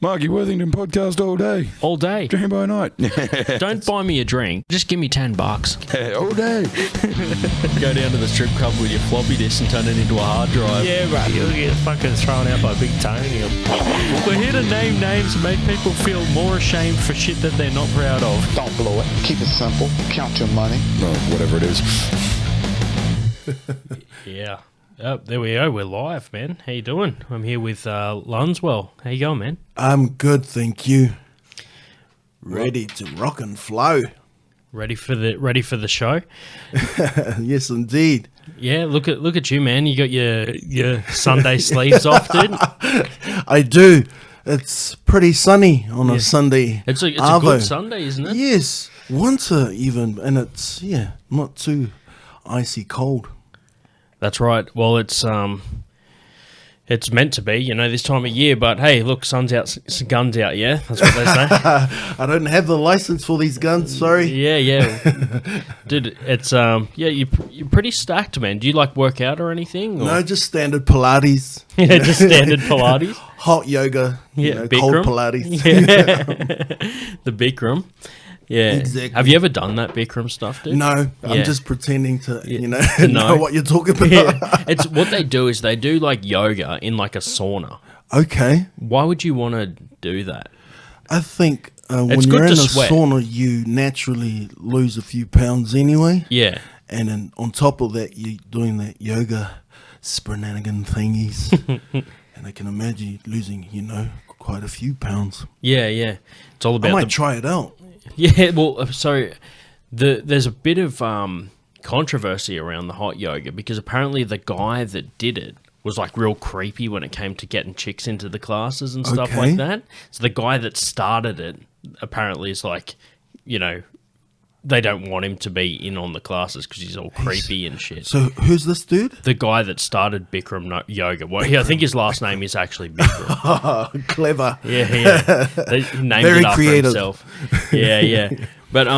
Marky Worthington Podcast all day. All day. Dream by night. Don't buy me a drink. Just give me $10. All day. Go down to the strip club with your floppy disk and turn it into a hard drive. Yeah, right. You'll get fucking thrown out by Big Tony. We're here to name names and make people feel more ashamed for shit that they're not proud of. Don't blow it. Keep it simple. Count your money. No, whatever it is. Yeah. Oh, there we go. We're live, man. How you doing? I'm here with Lanzwel. How you going, man? I'm good, thank you. Ready to rock and flow. Ready for the show? Yes, indeed. Yeah. Look at you, man. You got your Sunday sleeves off, dude. I do. It's pretty sunny on a Sunday. It's a good Sunday, isn't it? Yes, winter even, and it's not too icy cold. That's right. Well, it's meant to be, this time of year. But hey, look, sun's out, guns out. Yeah, that's what they say. I don't have the license for these guns. Sorry. Yeah, dude. It's you're pretty stacked, man. Do you like work out or anything? Or? No, just standard Pilates. Yeah, just standard Pilates. Hot yoga. Yeah, cold Bikram. Pilates. Yeah. The Bikram. Yeah. Exactly. Have you ever done that Bikram stuff, dude? No, I'm just pretending to, to know what you're talking about. Yeah. It's what they do is they do like yoga in like a sauna. Okay. Why would you want to do that? I think when you're in a sauna, you naturally lose a few pounds anyway. Yeah. And then on top of that, you're doing that yoga sprenanigan thingies. And I can imagine you losing, quite a few pounds. Yeah. It's all about I might try it out. Yeah, well, so there's a bit of controversy around the hot yoga because apparently the guy that did it was like real creepy when it came to getting chicks into the classes and stuff like that. So the guy that started it apparently is like, they don't want him to be in on the classes because he's all creepy and shit. So who's this dude? The guy that started Bikram yoga. Well, I think his last name is actually Bikram. Clever. Yeah. He named Very it after creative. himself. Yeah. But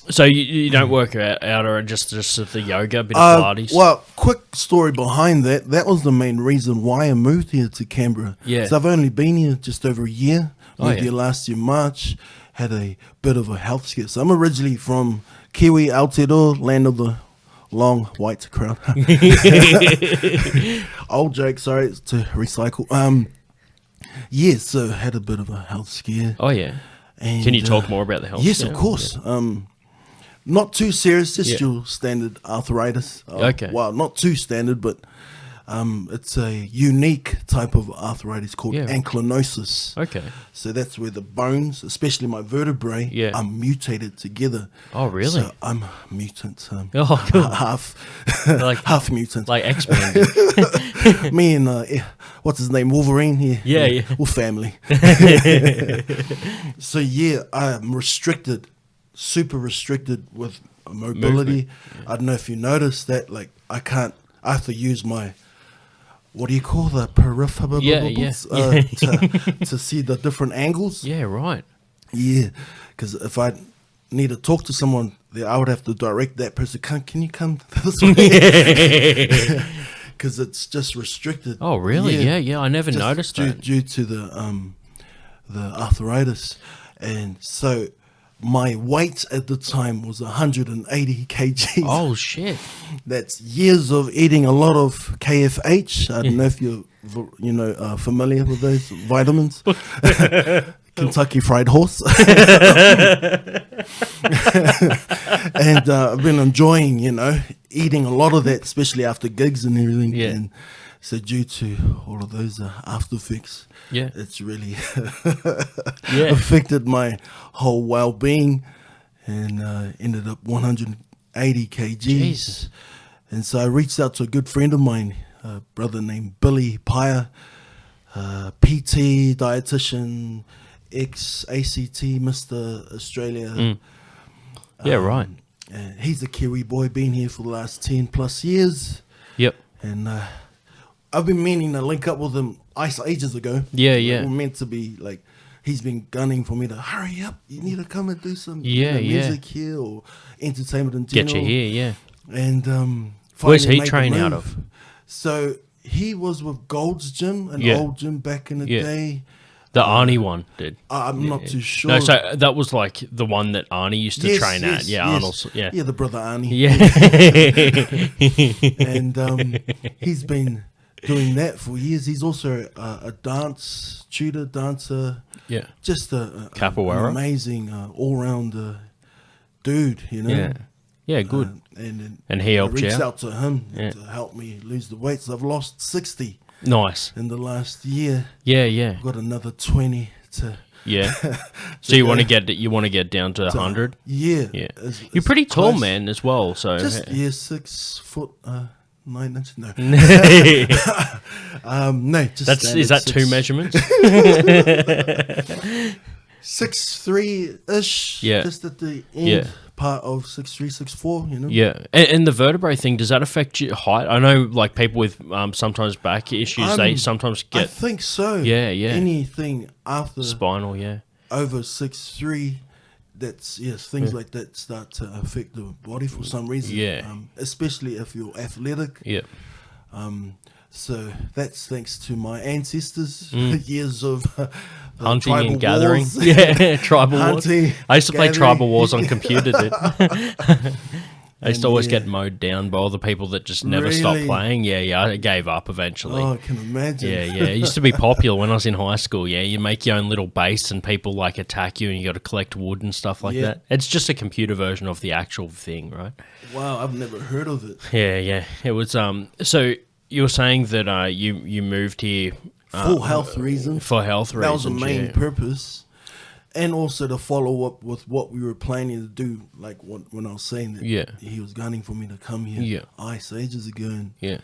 so you don't work out or just the yoga, bit of Pilates? Well, quick story behind that. That was the main reason why I moved here to Canberra. Yeah. So I've only been here just over a year. Moved here last year, March. Had a bit of a health scare. So I'm originally from Kiwi, Aotearoa, land of the long white crowd. Old joke, sorry, to recycle. So had a bit of a health scare. Oh, yeah. And, can you talk more about the health Yes, scare? of course. Yeah. Not too serious, just your standard arthritis. Okay. Well, not too standard, but it's a unique type of arthritis called ankylosing. Okay. So that's where the bones, especially my vertebrae, are mutated together. Oh, really? So I'm a mutant. Cool. half mutant. Like X-Men. Me and, what's his name, Wolverine? Yeah. We're family. So, I'm restricted, super restricted with mobility. I don't know if you noticed that, I have to use my, what do you call the peripherals to see the different angles. Yeah, right. Yeah, because if I need to talk to someone, I would have to direct that person. Can you come this way? Because it's just restricted. Oh, really? Yeah. I never noticed that due to the arthritis, and so my weight at the time was 180 kgs. Oh, shit. That's years of eating a lot of KFH. I don't know if you're, familiar with those vitamins. Kentucky Fried Horse. And I've been enjoying, eating a lot of that, especially after gigs and everything. Yeah. And so due to all of those after effects, it's really affected my whole well-being and ended up 180 kgs. Jesus. And so I reached out to a good friend of mine, a brother named Billy Pyer, PT, dietitian, ex-ACT, Mr. Australia. Yeah, right. And he's a Kiwi boy, been here for the last 10 plus years. Yep. And I've been meaning to link up with him ages ago. Yeah. We're meant to be he's been gunning for me to hurry up. You need to come and do some music here or entertainment in general. Get you here, yeah. And where's he train out of? So he was with Gold's Gym, an old gym back in the day. The Arnie one did. I'm not too sure. No, so that was like the one that Arnie used to train at. Yeah, yes. Arnold's. Yeah, Yeah, the brother Arnie. Yeah. And he's been doing that for years. He's also a dance tutor, dancer. Yeah. Just an Capoeira. amazing all-round dude, you know. Yeah. Yeah, good. And he helped I you reached out? out to him Yeah. to help me lose the weight. So I've lost 60 Nice. in the last year. Yeah, yeah, I've got another 20 to. yeah. So you want to get down to 100? Yeah. Yeah. It's You're pretty tall, close. man, as well. So Just 6 foot 9 inches. No. No. Just is that standard two measurements? 6'3" ish. Yeah. Just at the end Yeah. part of 6'3", 6'4", you know. Yeah, and the vertebrae thing, does that affect your height? I know, like people with sometimes back issues, they sometimes I get think so. Yeah, yeah. Anything after spinal. Yeah, over 6'3", that's things like that start to affect the body for some reason. Yeah. Especially if you're athletic. yeah, So that's thanks to my ancestors, years of hunting tribal and gathering. wars. Yeah, tribal wars. Hunting, I used to play gathering. tribal wars on computer, dude. I used to always yeah. get mowed down by all the people that just never stopped Really? playing. Yeah, I gave up eventually. Oh, I can imagine. Yeah, it used to be popular when I was in high school. Yeah, you make your own little base and people like attack you and you got to collect wood and stuff like Yeah. that. It's just a computer version of the actual thing, right? Wow, I've never heard of it. Yeah. It was so you were saying that you moved here For health reasons. for health reasons. That was the main yeah. purpose. And also to follow up with what we were planning to do, like when I was saying that Yeah. he was gunning for me to come here ages ago. Yeah.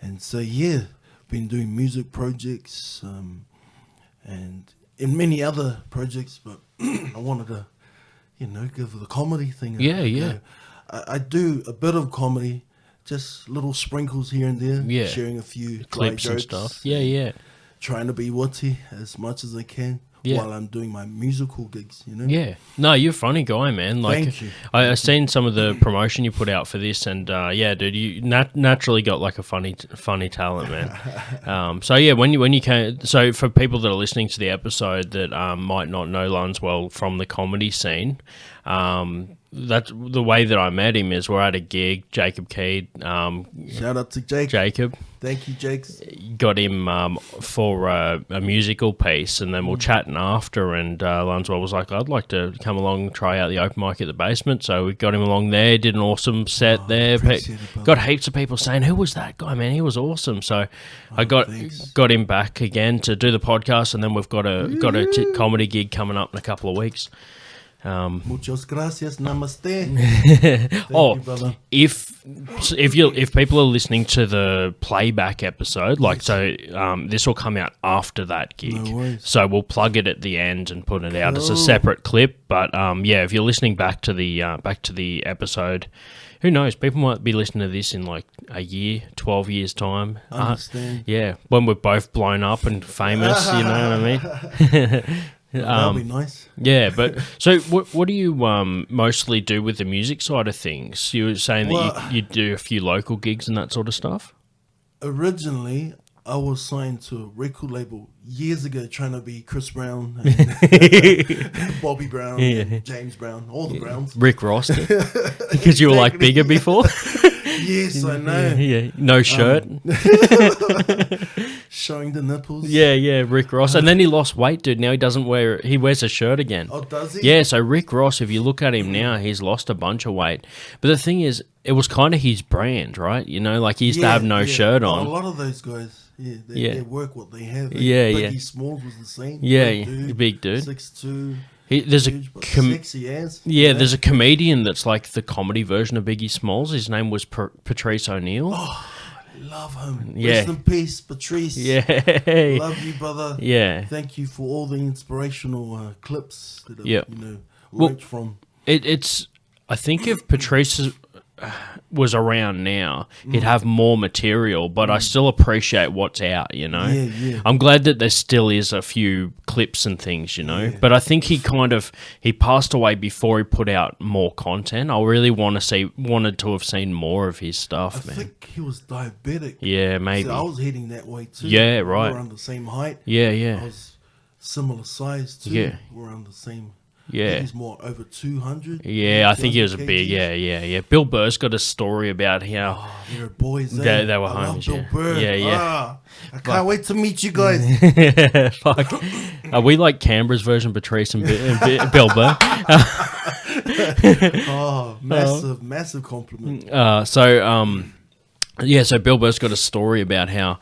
And so, been doing music projects and in many other projects, but I wanted to, give the comedy thing a Yeah. go. I do a bit of comedy, just little sprinkles here and there, Yeah. sharing a few dry Clips and jokes, stuff. Yeah. trying to be witty as much as I can while I'm doing my musical gigs, Yeah. No, you're a funny guy, man. Like, Thank you. I seen some of the promotion you put out for this, and dude, you naturally got like a funny talent, man. So yeah, when you came, so for people that are listening to the episode that might not know Lanzwel from the comedy scene, that's the way that I met him is we're at a gig. Jacob Keed, Shout out to Jake. Jacob. Thank you, Jakes. Got him for a musical piece, and then we're chatting after, and Lanzwel was like, I'd like to come along and try out the open mic at the basement, so we got him along there, did an awesome set there. appreciate it, brother. Got heaps of people saying, who was that guy, man? He was awesome. So I thanks. got him back again to do the podcast, and then we've got a comedy gig coming up in a couple of weeks. Muchas gracias. Namaste. Thank you, brother. If people are listening to the playback episode, this will come out after that gig. No worries. So we'll plug it at the end and put it out as a separate clip. But if you're listening back to the episode, who knows? People might be listening to this in like a year, 12 years time. Understand. When we're both blown up and famous, you know what I mean? That'll be nice. Yeah, but so what do you mostly do with the music side of things? You were saying that you do a few local gigs and that sort of stuff? Originally, I was signed to a record label years ago trying to be Chris Brown, and Bobby Brown, and James Brown, all the Browns. Rick Ross, because you were like bigger before? Yes, I know. Yeah, no shirt. Showing the nipples. Yeah, Rick Ross. And then he lost weight, dude. Now he wears a shirt again. Oh, does he? Yeah, so Rick Ross, if you look at him now, he's lost a bunch of weight. But the thing is, it was kind of his brand, right? You know, like he used to have no shirt on. A lot of those guys, they work what they have. Yeah. Biggie Smalls was the same. Yeah, big dude. 6'2". There's huge, a sexy ass. Yeah, there's a comedian that's like the comedy version of Biggie Smalls. His name was Patrice O'Neill. Oh, I love him. Yeah. Rest in peace, Patrice. Yeah. Love you, brother. Yeah. Thank you for all the inspirational clips that Yeah. learned from. I think if Patrice was around now, he'd have more material, but I still appreciate what's out, you know? Yeah. I'm glad that there still is a few clips and things, you know? But I think he passed away before he put out more content. I really wanted to have seen more of his stuff, I man. think he was diabetic. Yeah, maybe. So I was heading that way too. Yeah, right. We were on the same height. Yeah. I was similar size too. Yeah. Around the same. Yeah. He's more over 200. Yeah, I think he was a 200 big. kgs. Yeah. Bill Burr's got a story about how Oh, they're boys. They were I love homies, Bill yeah. Burr. Yeah. Ah, I can't wait to meet you guys. fuck. We like Canberra's version of Patrice and Bill Burr. Oh, massive compliment. So Bill Burr's got a story about how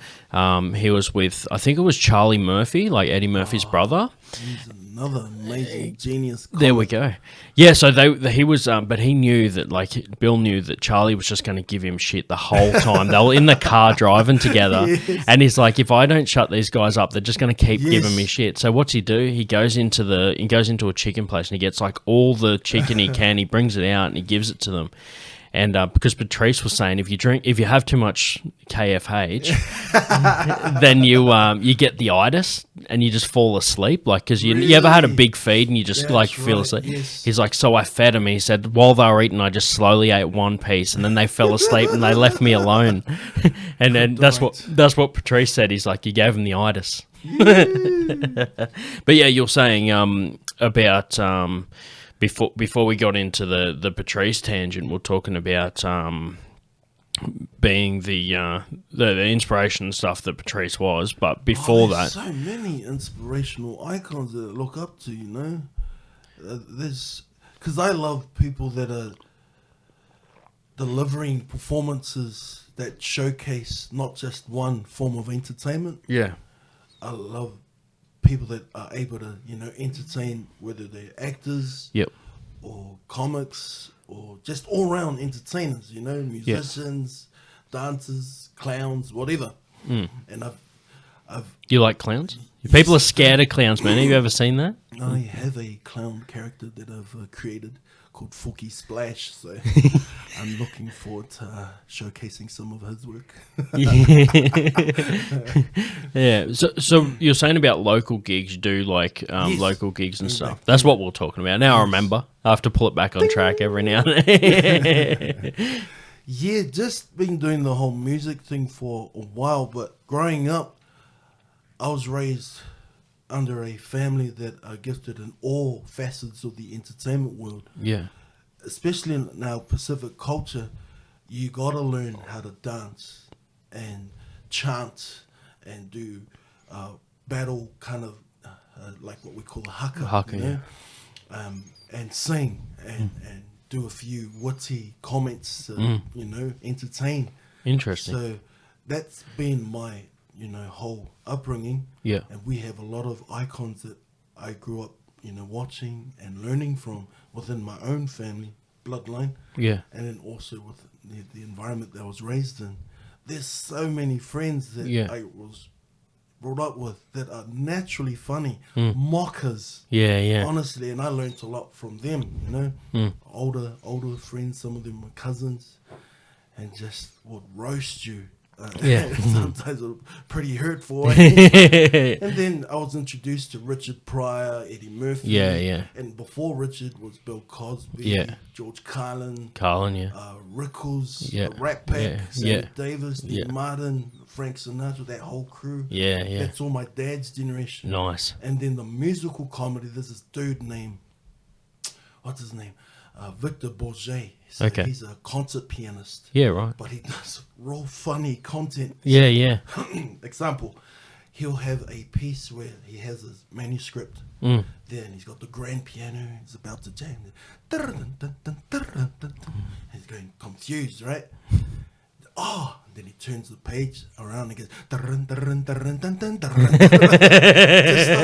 he was with, I think it was Charlie Murphy, like Eddie Murphy's brother. He's another amazing genius. There we go. Yeah, so he was, but he knew that, like, Bill knew that Charlie was just going to give him shit the whole time. They were in the car driving together, and he's like, if I don't shut these guys up, they're just going to keep giving me shit. So what's he do? He goes into a chicken place and he gets like all the chicken he can. He brings it out and he gives it to them. And because Patrice was saying, if you have too much KFH, then you get the itis and you just fall asleep. Like, because you ever had a big feed and you just feel asleep. Yes. He's like, so I fed him. He said, while they were eating, I just slowly ate one piece, and then they fell asleep and they left me alone. And then that's what Patrice said. He's like, you gave him the itis. But yeah, you're saying about. Before we got into the Patrice tangent, we're talking about being the inspiration and stuff that Patrice was. But before that, so many inspirational icons that I look up to. You know, there's because I love people that are delivering performances that showcase not just one form of entertainment. yeah, I love people that are able to, entertain, whether they're actors, yep, or comics, or just all-round entertainers, musicians, dancers, clowns, whatever. And you like clowns? People are scared of clowns, man. Have you ever seen that? I have a clown character that I've created called Fookie Splash, so I'm looking forward to showcasing some of his work. Yeah. So you're saying about local gigs, you do like local gigs and stuff. That's what we're talking about. Now I remember. I have to pull it back on track every now and then. Yeah, just been doing the whole music thing for a while, but growing up, I was raised under a family that are gifted in all facets of the entertainment world. Yeah. Especially in our Pacific culture, you got to learn how to dance and chant and do battle kind of like what we call a haka, and sing and do a few witty comments, entertain. Interesting. So that's been my whole upbringing. Yeah. And we have a lot of icons that I grew up, watching and learning from within my own family bloodline. Yeah. And then also with the environment that I was raised in. There's so many friends that I was brought up with that are naturally funny, mockers. Yeah. Honestly, and I learned a lot from them, older friends, some of them were cousins, and just would roast you. Sometimes it was pretty hurtful. And then I was introduced to Richard Pryor, Eddie Murphy. Yeah. And before Richard was Bill Cosby, George Carlin, Rickles, Rat Pack, Sammy Davis, Dean Martin, Frank Sinatra, that whole crew. Yeah. That's all my dad's generation. Nice. And then the musical comedy, there's this dude named, what's his name? Victor Bourget. So Okay. He's a concert pianist. Yeah, right. But he does real funny content. Yeah. Example, he'll have a piece where he has his manuscript. Then he's got the grand piano. He's about to jam. He's going confused, right? Oh, and then he turns the page around and goes just stuff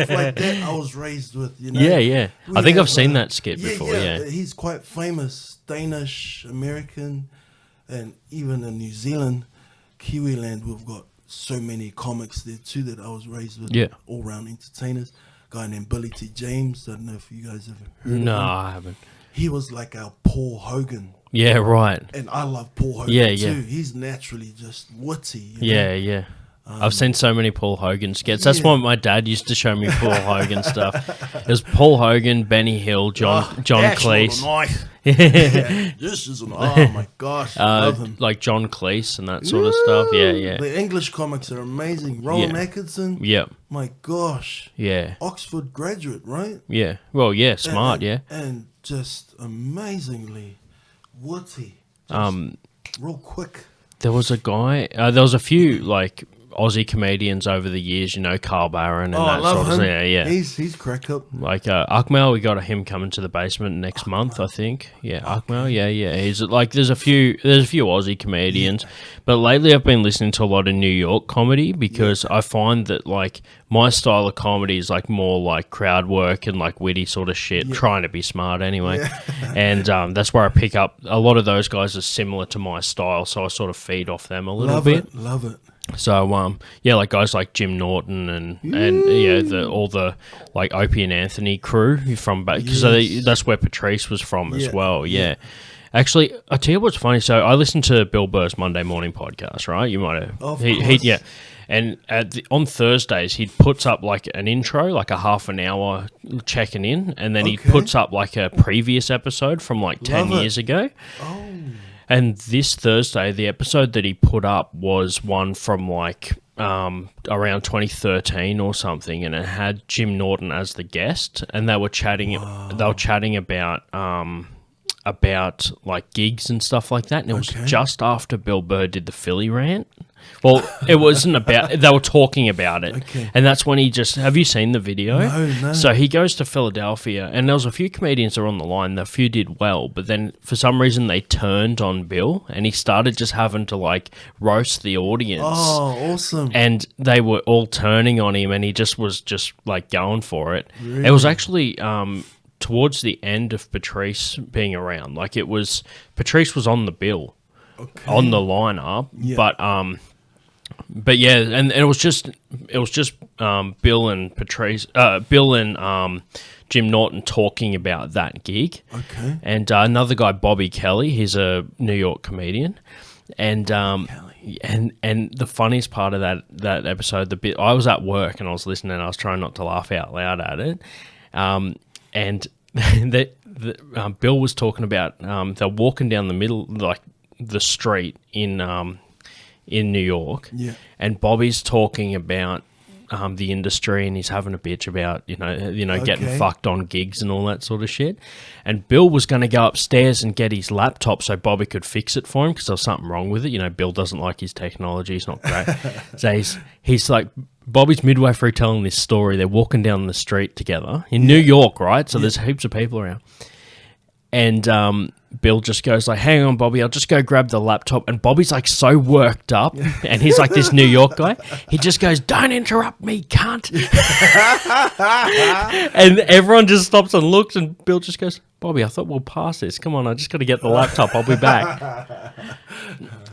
like that. I was raised with, Yeah. I think I've seen that skit before. Yeah. He's quite famous, Danish, American, and even in New Zealand, Kiwiland, we've got so many comics there too that I was raised with. Yeah. All round entertainers. Guy named Billy T. James. I don't know if you guys have heard of him. No, I haven't. He was like our Paul Hogan. Yeah, right. And I love Paul Hogan too. He's naturally just witty. Yeah. I've seen so many Paul Hogan skits. That's why my dad used to show me Paul Hogan stuff. It was Paul Hogan, Benny Hill, John Cleese. This is oh my gosh, I love him. Like John Cleese and that sort of stuff. Yeah. The English comics are amazing. Rowan Atkinson. Yep. My gosh. Yeah. Oxford graduate, right? Yeah. Well, yeah, smart, yeah. And just amazingly witty. Just real quick. There was a guy, there was a few, like, Aussie comedians over the years, you know, Carl Barron and I that love sort of him. thing. Yeah. He's crack up. Like Akmal, we got him coming to the basement next month, I think. Yeah, Akmal, yeah. He's like, there's a few Aussie comedians, but lately I've been listening to a lot of New York comedy because I find that like my style of comedy is like more like crowd work and like witty sort of shit, trying to be smart anyway, and that's where I pick up a lot of those guys are similar to my style, so I sort of feed off them a little bit. Love it. So yeah, like guys like Jim Norton and all the like Opie and Anthony crew from back because that's where Patrice was from as well. Yeah. Actually, I tell you what's funny. So I listened to Bill Burr's Monday Morning Podcast, right? You might have. Of course. Yeah. And on Thursdays, he puts up like an intro, like a half an hour checking in, and then he puts up like a previous episode from like 10 years ago. Oh. And this Thursday, the episode that he put up was one from like around 2013 or something, and it had Jim Norton as the guest, and they were chatting. They were chatting about like gigs and stuff like that, and it was just after Bill Burr did the Philly rant. Well, it wasn't about. They were talking about it, and that's when he just. Have you seen the video? No. So he goes to Philadelphia, and there was a few comedians that were on the line. The few did well, but then for some reason they turned on Bill, and he started just having to like roast the audience. Oh, awesome! And they were all turning on him, and he just was just like going for it. Really? It was actually towards the end of Patrice being around. Like it was Patrice was on the bill, on the lineup, but yeah, and it was just Bill and Patrice, Bill and Jim Norton talking about that gig. Okay. And another guy, Bobby Kelly, he's a New York comedian, and and the funniest part of that episode, the bit I was at work and I was listening, and I was trying not to laugh out loud at it, and Bill was talking about they're walking down the middle, like the street in New York, and Bobby's talking about the industry, and he's having a bitch about you know getting fucked on gigs and all that sort of shit. And Bill was going to go upstairs and get his laptop so Bobby could fix it for him because there was something wrong with it. You know, Bill doesn't like his technology; he's not great. So he's like, Bobby's midway through telling this story. They're walking down the street together in New York, right? So there's heaps of people around, and Bill just goes like, "Hang on, Bobby, I'll just go grab the laptop." And Bobby's like so worked up, and he's like this New York guy. He just goes, "Don't interrupt me, cunt!" And everyone just stops and looks, and Bill just goes, "Bobby, I thought we'll pass this. Come on, I just got to get the laptop. I'll be back."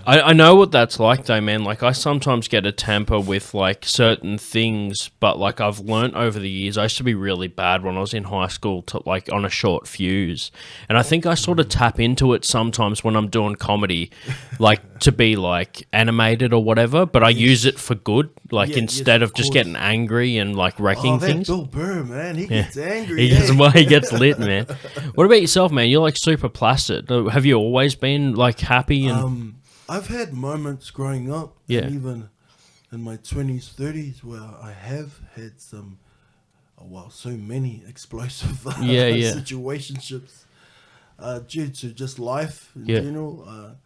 I know what that's like though, man. Like I sometimes get a temper with like certain things, but like I've learnt over the years, I used to be really bad when I was in high school to like on a short fuse. And I think I sort of tap into it sometimes when I'm doing comedy, like to be like animated or whatever, but I use it for good. Like instead of just getting angry and like wrecking things. Bill Burr, man, he gets angry. He gets lit, man. What about yourself, man? You're like super placid. Have you always been like happy and I've had moments growing up, and even in my 20s, 30s, where I have had some, so many explosive situationships due to just life in general.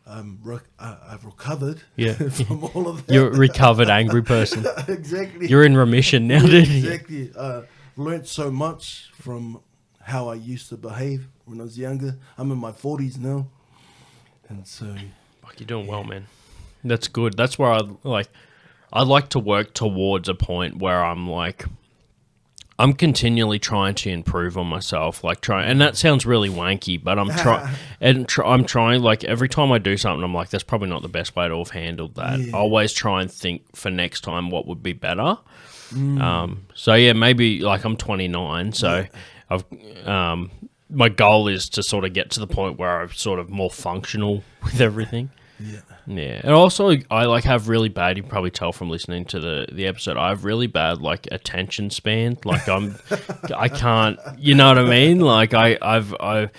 I've recovered from all of that. You're a recovered angry person. Exactly. You're in remission now, dude. Exactly. Learned so much from how I used to behave when I was younger. I'm in my 40s now, and so... You're doing well, man. That's good. That's where I like to work towards a point where I'm like, I'm continually trying to improve on myself. And that sounds really wanky, but I'm trying. Like every time I do something, I'm like, that's probably not the best way to have handled that. I always try and think for next time what would be better. So yeah, maybe like I'm 29, so I've my goal is to sort of get to the point where I'm sort of more functional with everything. Yeah. And also, I like have really bad, you can probably tell from listening to the episode, I have really bad like attention span. Like I can't, you know what I mean? Like I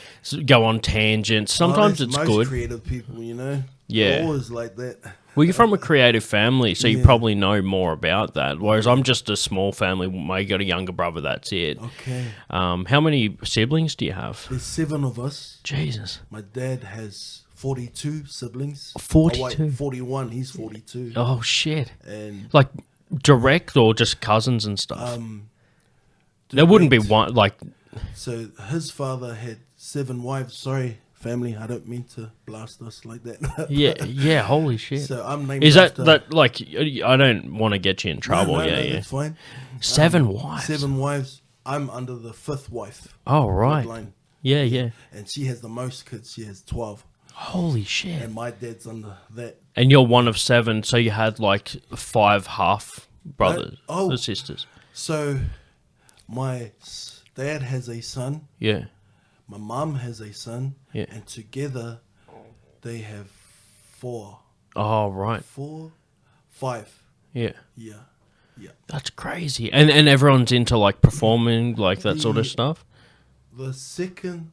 go on tangents. Sometimes it's most good. Creative people, you know? Yeah. They're always like that. Well, you're from a creative family, so you Yeah. probably know more about that. Whereas I'm just a small family. I got a younger brother. That's it. Okay. How many siblings do you have? There's 7 of us. Jesus. My dad has 42 siblings. 42? Oh, wait, 41. He's 42. Oh shit! And Like direct or just cousins and stuff. um, There wouldn't be direct. one. Like So his father had 7 wives. Sorry, family. I don't mean to blast us like that. yeah. Holy shit! So I'm named Is that after... that like? I don't want to get you in trouble. No, yeah. that's fine. 7 wives. 7 wives. I'm under the 5th wife. Oh right. bloodline. Yeah. And she has the most kids. She has 12. Holy shit! And my dad's under that. And you're one of 7, so you had like 5 half brothers Oh. or sisters. So my dad has a son. Yeah. My mum has a son. Yeah. And together they have 4. Oh right. 4, 5. Yeah. Yeah. Yeah. That's crazy. And everyone's into like performing, like that sort of The- stuff. The 2nd,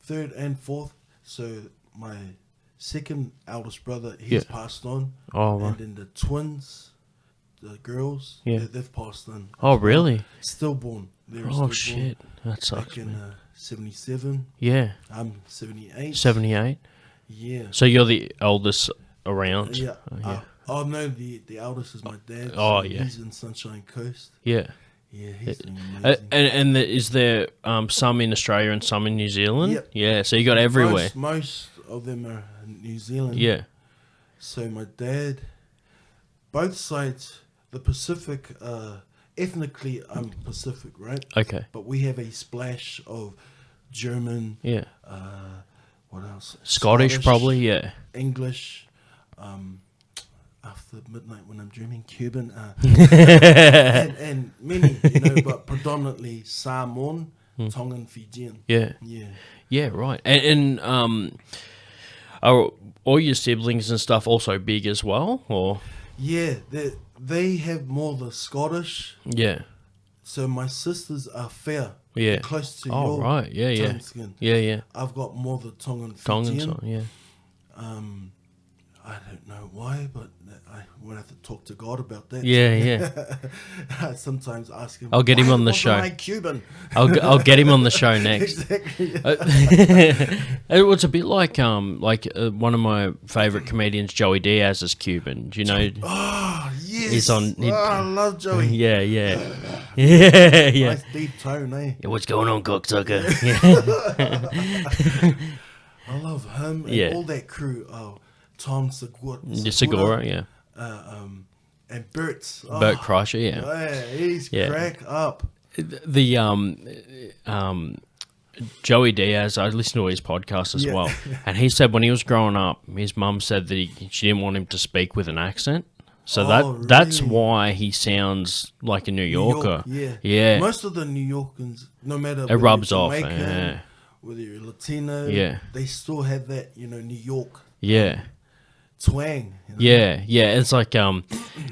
3rd, and 4th. So my second eldest brother, he's Yeah. passed on. Oh right. And then the twins, the girls, Yeah. they've passed on. Oh really? Stillborn. They're Oh stillborn. shit. That Back sucks. in Man. 77. Yeah. I'm 78. 78. Yeah. So you're the eldest around. Yeah. Yeah. No, the eldest is my dad. Oh, so yeah. He's in Sunshine Coast. Yeah. Yeah, he's doing And amazing. is there some in Australia and some in New Zealand? Yep. Yeah. So you got everywhere. Most of them are in New Zealand. Yeah. So my dad, both sides, the Pacific, ethnically I'm Pacific, right? Okay. But we have a splash of German, Yeah. what else? Scottish probably. Yeah. English, after midnight when I'm dreaming, Cuban, and many, but predominantly Samoan, Tongan, Fijian. Yeah. Yeah. Yeah. Right. And are all your siblings and stuff also big as well, or? Yeah, they have more the Scottish. Yeah. So my sisters are fair. Yeah. They're close to Oh your right. Yeah. Yeah. tone skin. Yeah. I've got more the Tongan, Tongan. Fijian. Yeah. I don't know why, but I will have to talk to God about that. Yeah. I sometimes ask him. I'll get him "Why on the wasn't show." I Cuban. I'll get him on the show next. Exactly. It was a bit like one of my favorite comedians, Joey Diaz, is Cuban. Do you know? Oh yes. He's on- I love Joey. Yeah. Yeah. Nice deep tone, eh? Yeah, what's going on, cocksucker? I love him and Yeah. all that crew. Oh, Tom Segura. Segura, yeah. And Bert. Bert Kreischer, yeah. Yeah, he's Yeah. crack up. The Joey Diaz, I listened to his podcast as Yeah. well, and he said when he was growing up, his mum said that she didn't want him to speak with an accent. So that's really? why he sounds like a New Yorker. New York, Yeah. Most of the New Yorkers, no matter It rubs off. Jamaican, Yeah. whether you're Latino, Yeah. they still have that, New York Yeah. twang. Yeah, it's like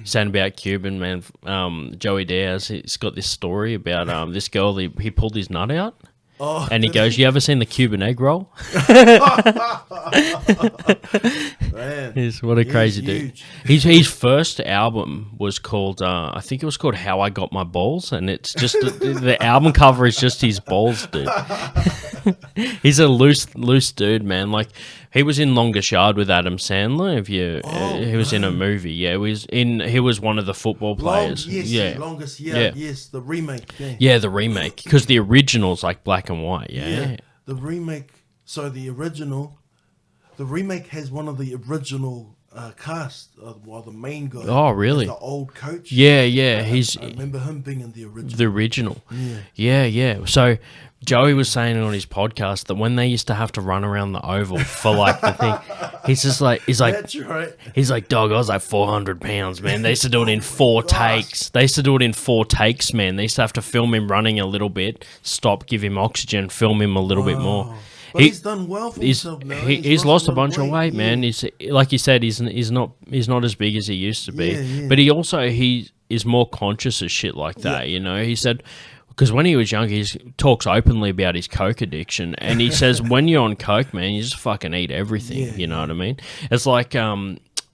saying about Cuban, man. Joey Diaz, he's got this story about this girl. He pulled his nut out, Oh, and he goes, "You ever seen the Cuban egg roll?" man. What a He's crazy dude. huge. His first album was called, I think it was called "How I Got My Balls," and it's just the album cover is just his balls, dude. He's a loose dude, man. Like he was in Longest Yard with Adam Sandler. He was in a movie. Yeah, he was one of the football players. Longest, Yeah. yes, the remake. Yeah. Yeah, the remake, because the original's like black and white. Yeah. The remake. So the remake has one of the original cast, while the main guy. Oh, really? is the old coach. Yeah. I remember him being in the original. The original. Yeah. So Joey was saying on his podcast that when they used to have to run around the oval for like the thing, he's like, That's right. he's like, dog, I was like 400 pounds, man. They used to do it in 4 takes. They used to do it in 4 takes, man. They used to have to film him running a little bit, stop, give him oxygen, film him a little bit more. But he's done well for himself now. He's lost a bunch of weight, yeah. man. He's like you said, he's not as big as he used to be. Yeah. But he is more conscious of shit like that. He said, because when he was young, he talks openly about his coke addiction, and he says when you're on coke, man, you just fucking eat everything. Yeah, you know what I mean? It's like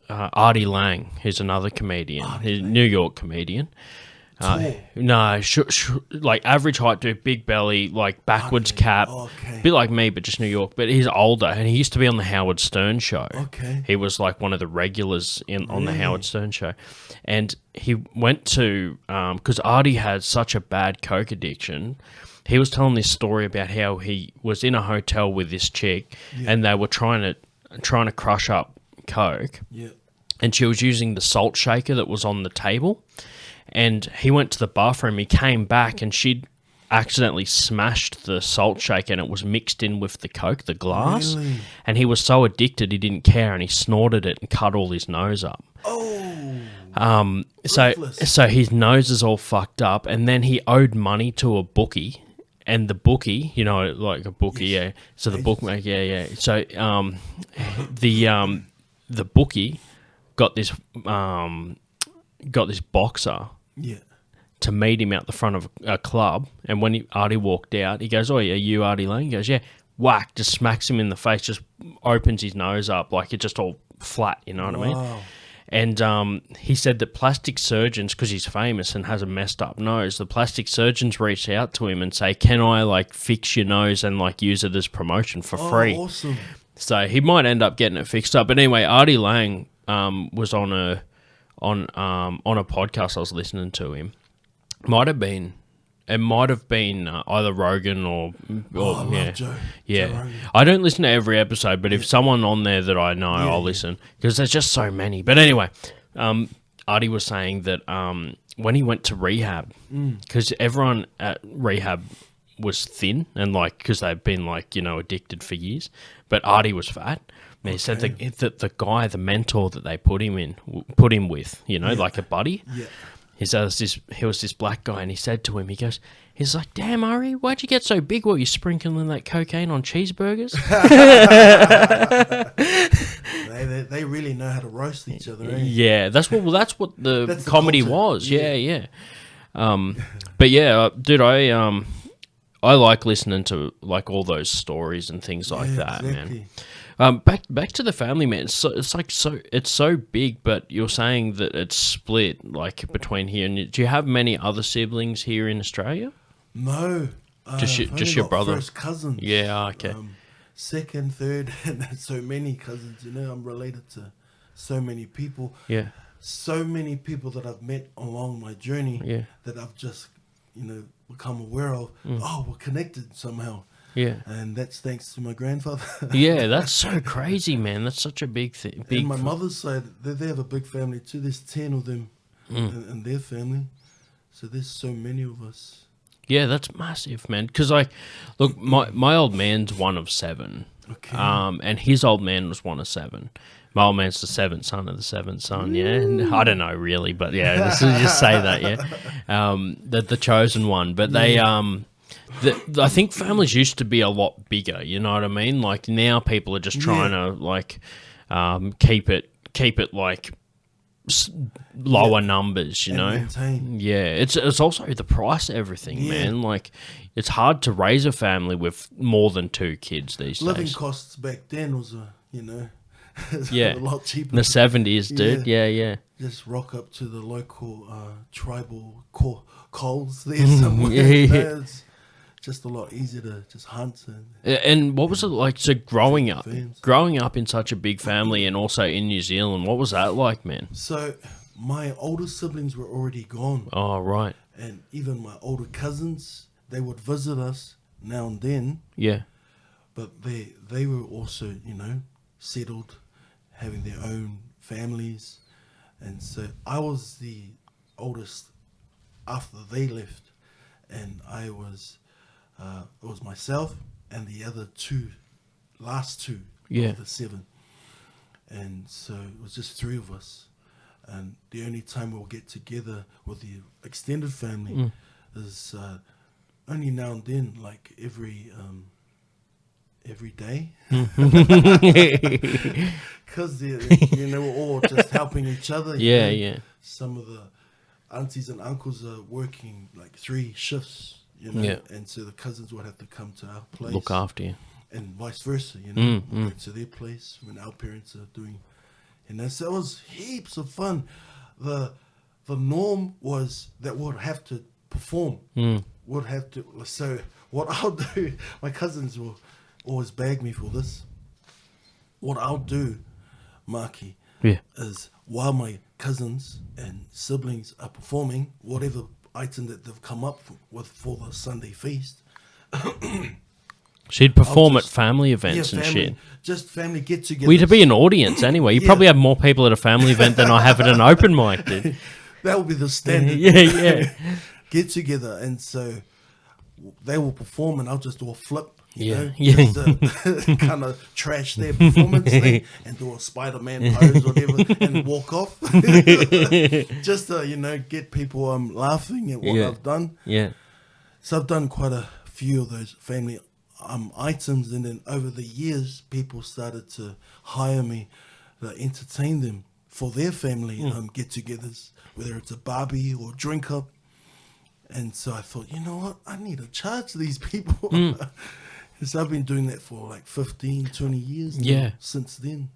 Artie Lang, who's another comedian, he's a New York comedian. No, like average height dude, big belly, like backwards cap, a bit like me, but just New York. But he's older, and he used to be on the Howard Stern show. Okay. He was like one of the regulars on the Howard Stern show, and he went to because Artie had such a bad coke addiction. He was telling this story about how he was in a hotel with this chick, and they were trying to crush up coke. Yeah. And she was using the salt shaker that was on the table. And he went to the bathroom, he came back, and she'd accidentally smashed the salt shaker and it was mixed in with the coke, the glass. Really? And he was so addicted he didn't care, and he snorted it and cut all his nose up. Oh. So his nose is all fucked up, and then he owed money to a bookie. And the bookie, you know, like a bookie, yeah. So the bookmaker, yeah. So the bookie got this boxer to meet him out the front of a club, and when Artie walked out, he goes, "Oh, yeah, you Artie Lang?" He goes, "Yeah." Whack, just smacks him in the face, just opens his nose up like it's just all flat, you know what I mean? And he said that plastic surgeons, because he's famous and has a messed up nose, the plastic surgeons reach out to him and say, "Can I like fix your nose and like use it as promotion for free?" Awesome. So he might end up getting it fixed up. But anyway, Artie Lang was on a podcast I was listening to him. It might have been either Rogan or I love Joe. Yeah. Joe Rogan. I don't listen to every episode, but if someone on there that I know, I'll listen, because there's just so many. But anyway, Artie was saying that when he went to rehab, because everyone at rehab was thin and like, because they've been like, you know, addicted for years, but Artie was fat. And he said that the guy, the mentor that they put him with, you know, like a buddy. Yeah. He was this black guy, and he said to him, he's like, "Damn, Ari, why'd you get so big? What, you sprinkling that cocaine on cheeseburgers?" they really know how to roast each other. Eh? Yeah, that's what the comedy was. Yeah. But yeah, dude, I like listening to like all those stories and things like that, exactly. Man. Back to the family, man. It's so big, but you're saying that it's split like between here and. Do you have many other siblings here in Australia? No, just your brother. First cousins. Yeah, okay. Second, third, and so many cousins. You know, I'm related to so many people. Yeah. So many people that I've met along my journey. Yeah. That I've just, you know, become aware of. Oh, we're connected somehow. Yeah, and that's thanks to my grandfather. Yeah, that's so crazy, man. That's such a big thing. And my mother's side, they have a big family too. There's 10 of them in their family, so there's so many of us. Yeah, that's massive, man. Because like, look, my old man's one of 7. Okay. And his old man was one of 7. My old man's the 7th son of the 7th son. Yeah, and I don't know really, but yeah, let's just say that. Yeah, the chosen one. But they I think families used to be a lot bigger, you know what I mean? Like now people are just trying to like keep it like lower numbers, you know? Maintain. Yeah, it's also the price of everything, man. Like it's hard to raise a family with more than 2 kids these days. Living costs back then was a lot cheaper. In the 70s, dude. Yeah. Just rock up to the local tribal Coles there somewhere. Just a lot easier to just hunt. And what was it like? So growing up in such a big family and also in New Zealand, what was that like, man? So my older siblings were already gone. Oh, right. And even my older cousins, they would visit us now and then. Yeah. But they were also, you know, settled, having their own families. And so I was the oldest after they left. And I was... it was myself and the other last two of the 7. And so it was just 3 of us. And the only time we'll get together with the extended family is only now and then, like every day. Because, you know, we're all just helping each other. Yeah. Some of the aunties and uncles are working like 3 shifts. You know, and so the cousins would have to come to our place. Look after you. And vice versa, you know. We'll go to their place when our parents are doing, So it was heaps of fun. The norm was that we'd have to perform. Would have to. So what I'll do, my cousins will always bag me for this. What I'll do, Marky, is while my cousins and siblings are performing whatever item that they've come up with for the Sunday feast. She'd perform at family events and family, shit. Just family get-togethers. We'd be an audience anyway. You probably have more people at a family event than I have at an open mic, dude. That will be the standard. Yeah. Get together, and so they will perform, and I'll just do a flip. You know, Yeah. just kind of trash their performance thing and do a Spider-Man pose or whatever and walk off. Just to, get people laughing at what I've done. Yeah. So I've done quite a few of those family items, and then over the years, people started to hire me to entertain them for their family get-togethers, whether it's a barbie or drink up. And so I thought, you know what? I need to charge these people. So I've been doing that for like 15, 20 years now, since then.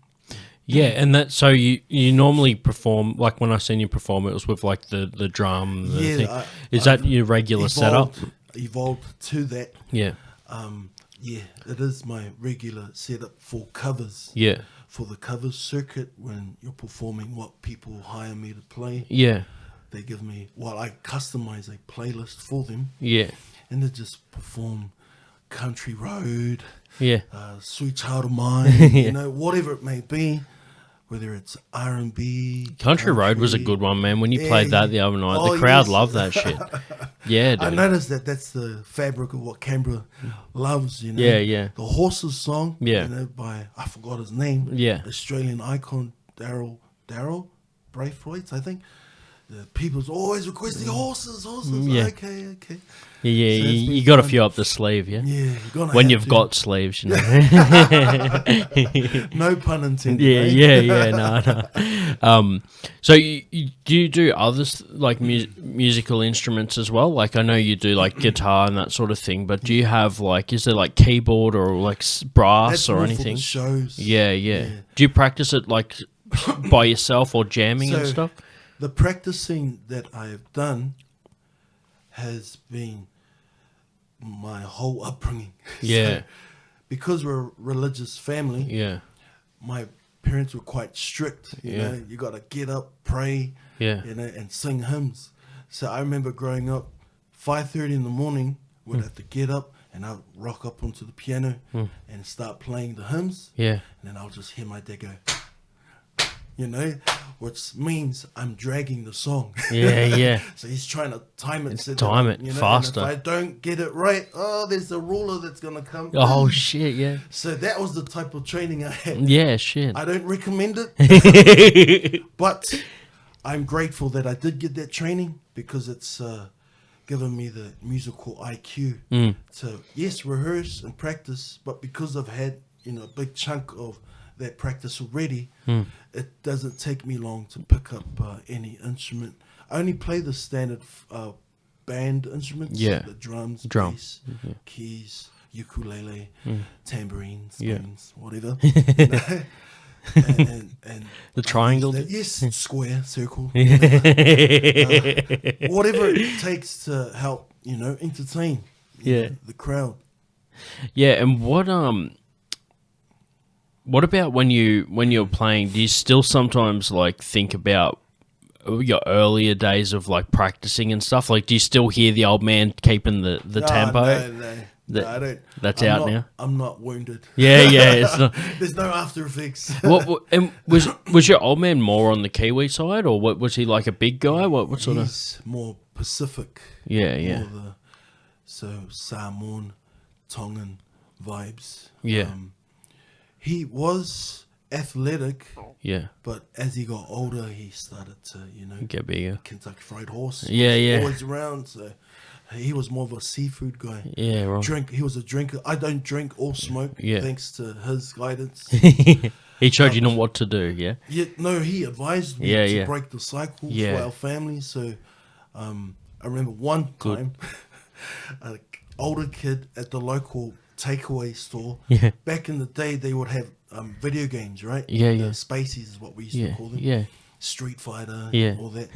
Yeah, and that so you normally perform, like when I seen you perform, it was with like the drum. Thing. Is that your regular setup? Evolved to that. Yeah. Yeah, it is my regular setup for covers. Yeah. For the covers circuit, when you're performing what people hire me to play. Yeah. They give me, I customize a playlist for them. Yeah. And they just perform Country Road. Yeah. Sweet Child of Mine, whatever it may be, whether it's R&B. Country Road was a good one, man. When you played that the other night, the crowd loved that shit. Yeah, dude. I noticed that's the fabric of what Canberra loves, Yeah. The Horses song, Yeah. by, I forgot his name. Yeah. Australian icon, Daryl Braithwaite, I think. The people's always requesting horses. Yeah. Okay. Yeah, So you got a few up the sleeve, yeah? Yeah, you're gonna when have you've to. got sleeves, No pun intended. No. So do you do others like musical instruments as well? Like I know you do like guitar and that sort of thing, but do you have like, is there like keyboard or like brass That's or more anything? For the shows. Yeah. Do you practice it like by yourself or jamming and stuff? The practicing that I've done has been my whole upbringing. Yeah. So, because we're a religious family, Yeah. my parents were quite strict. You know, you got to get up, pray, and sing hymns. So I remember growing up, 5:30 in the morning, we'd have to get up and I'd rock up onto the piano and start playing the hymns. Yeah. And then I'll just hear my dad go, which means I'm dragging the song. Yeah. So he's trying to time it. Faster. And if I don't get it right, there's a ruler that's going to come. Oh, shit, yeah. So that was the type of training I had. Yeah, shit. I don't recommend it. But I'm grateful that I did get that training because it's given me the musical IQ to, yes, rehearse and practice. But because I've had, a big chunk of that practice already, it doesn't take me long to pick up any instrument. I only play the standard band instruments, the drums, bass, keys, ukulele, tambourine, spoons, whatever. And the triangle? Yes, square, circle. Whatever it takes to help, entertain the crowd. Yeah, and what about when you're playing? Do you still sometimes like think about your earlier days of like practicing and stuff? Like, do you still hear the old man keeping the tempo? No, I don't. That's out now. I'm not wounded. Yeah. It's not. There's no after effects. And was your old man more on the Kiwi side, or what was he like a big guy? What sort He's more Pacific. Yeah. So Samoan, Tongan vibes. Yeah. He was athletic. Yeah. But as he got older, he started to, get bigger. Kentucky Fried Horse. Yeah. Always around. So he was more of a seafood guy. Yeah, right. He was a drinker. I don't drink or smoke. Yeah. Thanks to his guidance. He showed you what to do. Yeah. Yeah. No, he advised me to break the cycle for our family. So I remember one time, an older kid at the local takeaway store. Yeah. Back in the day, they would have video games, right? Yeah, The yeah. Spaceys is what we used to Yeah, call them. yeah, Street Fighter, Yeah. and all that.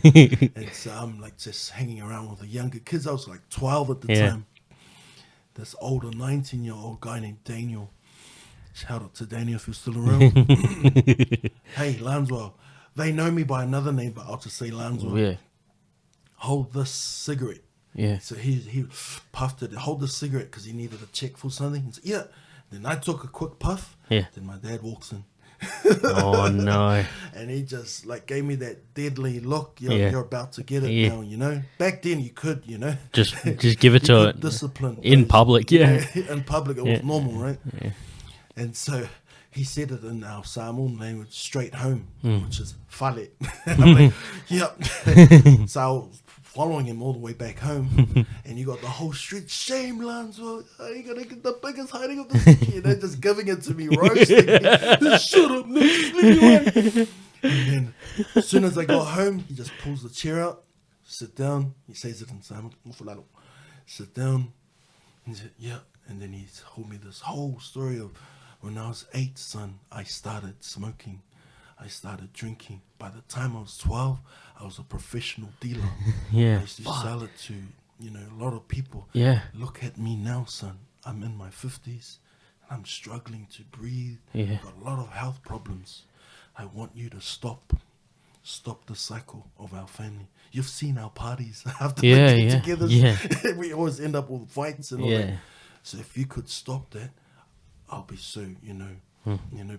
And so I'm like just hanging around with the younger kids. I was like 12 at the Yeah. time. This older 19-year-old guy named Daniel. Shout out to Daniel if you're still around. Hey, Lanzwel. They know me by another name, but I'll just say Lanzwel. yeah, Hold this cigarette. yeah. So he puffed it. Hold the cigarette because he needed a check for something. He said, yeah. Then I took a quick puff. Yeah. Then my dad walks in. Oh no. And he just like gave me that deadly look. Yeah. You're about to get it Yeah. now, you know. Back then you could, you know. Just give it You to could it discipline in those- public. Yeah, in public it Yeah. was normal, right? Yeah. And so he said it in our Samoan language, straight home, Hmm. which is fale. I'm like, yep. So I was following him all the way back home, and you got the whole street, shame, Lanzwel, you gotta get the biggest hiding of the city, and they're just giving it to me, roasting me. Shut up, no, just leave me alone. And then as soon as I got home, he just pulls the chair out, sit down, he says it in Samoan, sit down, and he said, yeah, and then he told me this whole story of when I was 8, son, I started smoking. I started drinking. By the time I was 12, I was a professional dealer. Yeah. I used to sell it to, a lot of people. Yeah. Look at me now, son. I'm in my 50s. And I'm struggling to breathe. Yeah. Got a lot of health problems. I want you to stop the cycle of our family. You've seen our parties after Yeah, the yeah, get-togethers. yeah. We always end up with fights and all Yeah. that. So if you could stop that, I'll be so,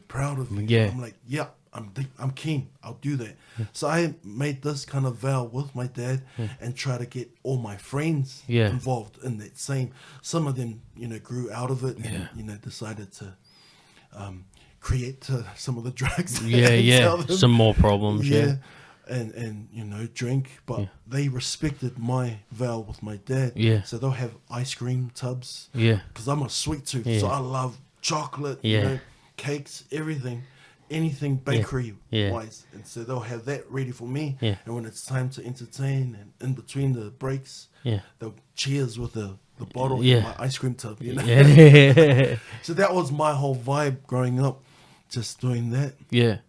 proud of you. Yeah. I'm like, yeah, I'm keen. I'll do that. So I made this kind of vow with my dad and try to get all my friends Yeah. involved in that same. Some of them, grew out of it and, decided to create some of the drugs. Yeah, and yeah. sell them. Some more problems. Yeah, And drink, but they respected my vow with my dad. Yeah. So they'll have ice cream tubs. yeah, Because I'm a sweet tooth, Yeah. so I love chocolate, Yeah. cakes, everything, anything bakery Yeah. wise. And so they'll have that ready for me. Yeah. And when it's time to entertain and in between the breaks, yeah, they'll cheers with the bottle Yeah. in my ice cream tub, yeah, So that was my whole vibe growing up, just doing that. yeah.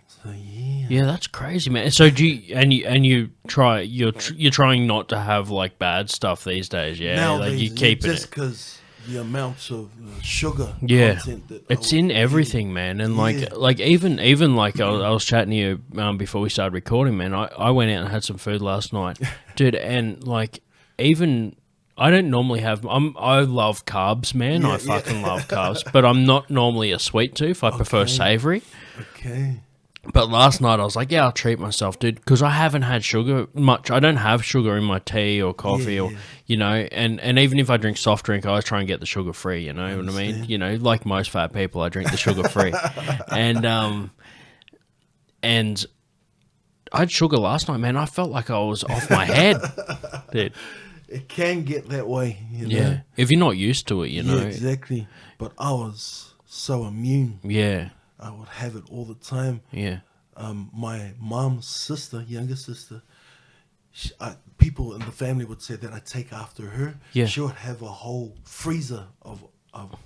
So yeah. Yeah, that's crazy, man. So do you try you're trying not to have like bad stuff these days, yeah? Nowadays, like you keep just it. because the amounts of sugar Yeah, content that it's I would in eat. everything, man. And Yeah. like even like I was chatting to you before we started recording, man. I went out and had some food last night, dude, and like even. I don't normally have. I love carbs, man. Yeah, I fucking love carbs, but I'm not normally a sweet tooth. I prefer Okay. savory. Okay. But last night I was like, yeah, I'll treat myself, dude, because I haven't had sugar much. I don't have sugar in my tea or coffee or, and even if I drink soft drink, I always try and get the sugar free, you know what I mean? understand. Like most fat people, I drink the sugar free. and I had sugar last night, man. I felt like I was off my head, dude. It can get that way, Yeah. If you're not used to it, you know. Yeah, exactly. But I was so immune. Yeah. I would have it all the time. Yeah. My mom's sister, younger sister, people in the family would say that I take after her. Yeah. She would have a whole freezer of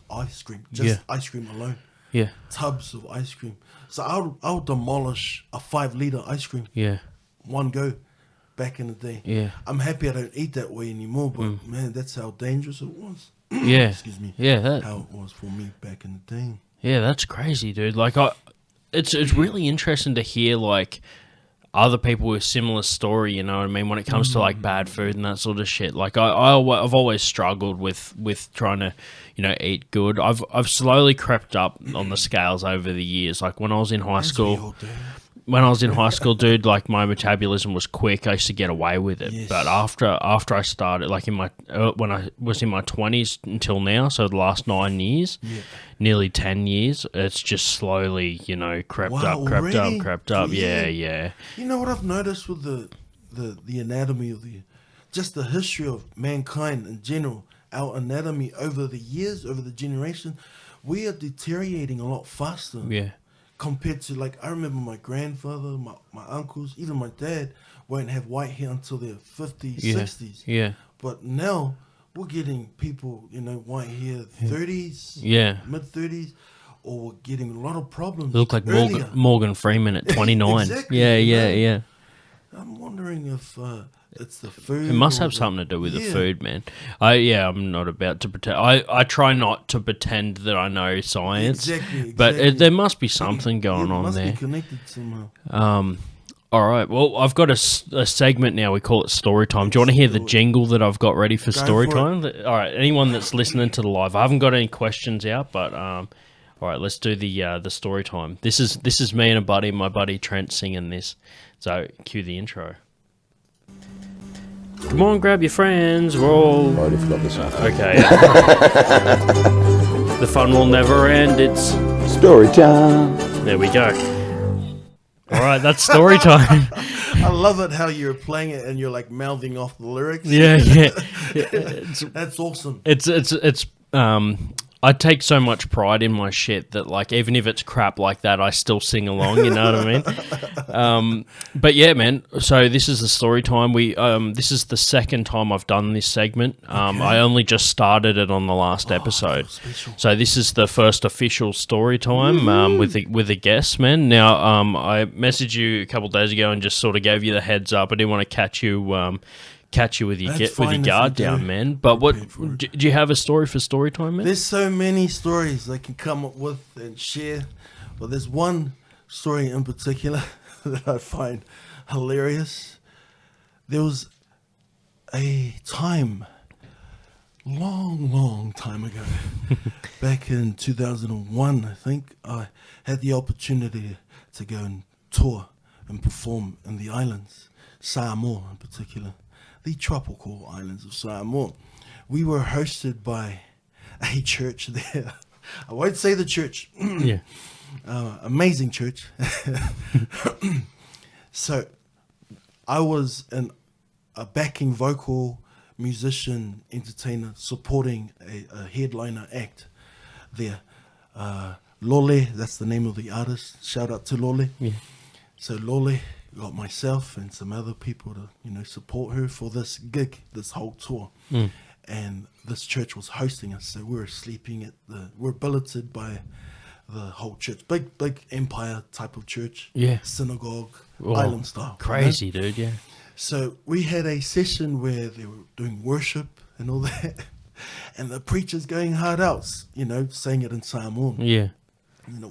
ice cream, just ice cream alone. Yeah. Tubs of ice cream. So I would demolish a 5-liter ice cream Yeah. one go back in the day. Yeah. I'm happy I don't eat that way anymore, but man, that's how dangerous it was. Yeah. Excuse me. Yeah. How it was for me back in the day. Yeah, that's crazy, dude. Like, it's really interesting to hear like other people with similar story. You know what I mean? When it comes to like bad food and that sort of shit. Like, I've always struggled with trying to, eat good. I've slowly crept up on the scales over the years. Like when I was in high school. When I was in high school, dude, like my metabolism was quick. I used to get away with it. Yes. But after I started, like when I was in my 20s until now, so the last 9 years, nearly 10 years, it's just slowly, crept Wow, up. already? Yeah. You know what I've noticed with the anatomy of just the history of mankind in general, our anatomy over the years, over the generation, we are deteriorating a lot faster. Yeah. Compared to, like, I remember my grandfather, my uncles, even my dad won't have white hair until their 50s, 60s. Yeah. But now we're getting people, white hair 30s, Yeah. mid 30s, or were getting a lot of problems. They look like earlier. Morgan Freeman at 29. Exactly, yeah, you yeah, know. yeah. I'm wondering if it's the food. It must or have something to do with the yeah. food, man. I'm not about to pretend. I try not to pretend that I know science. Exactly. But there must be something going It on must there. be connected somehow. All right. Well, I've got a segment now. We call it story time. Do you want to hear the jingle that I've got ready for story for time? All right. Anyone that's listening to the live, I haven't got any questions out, but all right. Let's do the story time. This is me and a buddy, my buddy Trent, singing this. So cue the intro. Come on, grab your friends. We're all I already forgot this one. okay. The fun will never end. It's Story time. there. We go. All right. That's story time. I love it how you're playing it and you're like mouthing off the lyrics. Yeah. That's awesome. It's I take so much pride in my shit that like even if it's crap like that, I still sing along. You know what I mean? But yeah, man. So this is the story time. This is the second time I've done this segment. I only just started it on the last episode. So this is the first official story time with a guest, man. Now I messaged you a couple of days ago and just sort of gave you the heads up. I didn't want to catch you with your guard down, man. But do you have a story for story time, man? There's so many stories I can come up with and share, but there's one story in particular that I find hilarious. There was a time, long time ago, back in 2001, I think, I had the opportunity to go and tour and perform in the islands, Samoa in particular. The tropical islands of Samoa. We were hosted by a church there. I won't say the church. Yeah. Amazing church. So I was a backing vocal musician, entertainer, supporting a headliner act there. Lole, that's the name of the artist. Shout out to Lole. Yeah. So Lole got myself and some other people to support her for this gig, this whole tour. And this church was hosting us, so we were sleeping we're billeted by the whole church, big empire type of church, Yeah. synagogue, Oh, island style, Crazy, dude. Yeah. So we had a session where they were doing worship and all that, and the preacher's going hard out, saying it in Samoan. Yeah. Going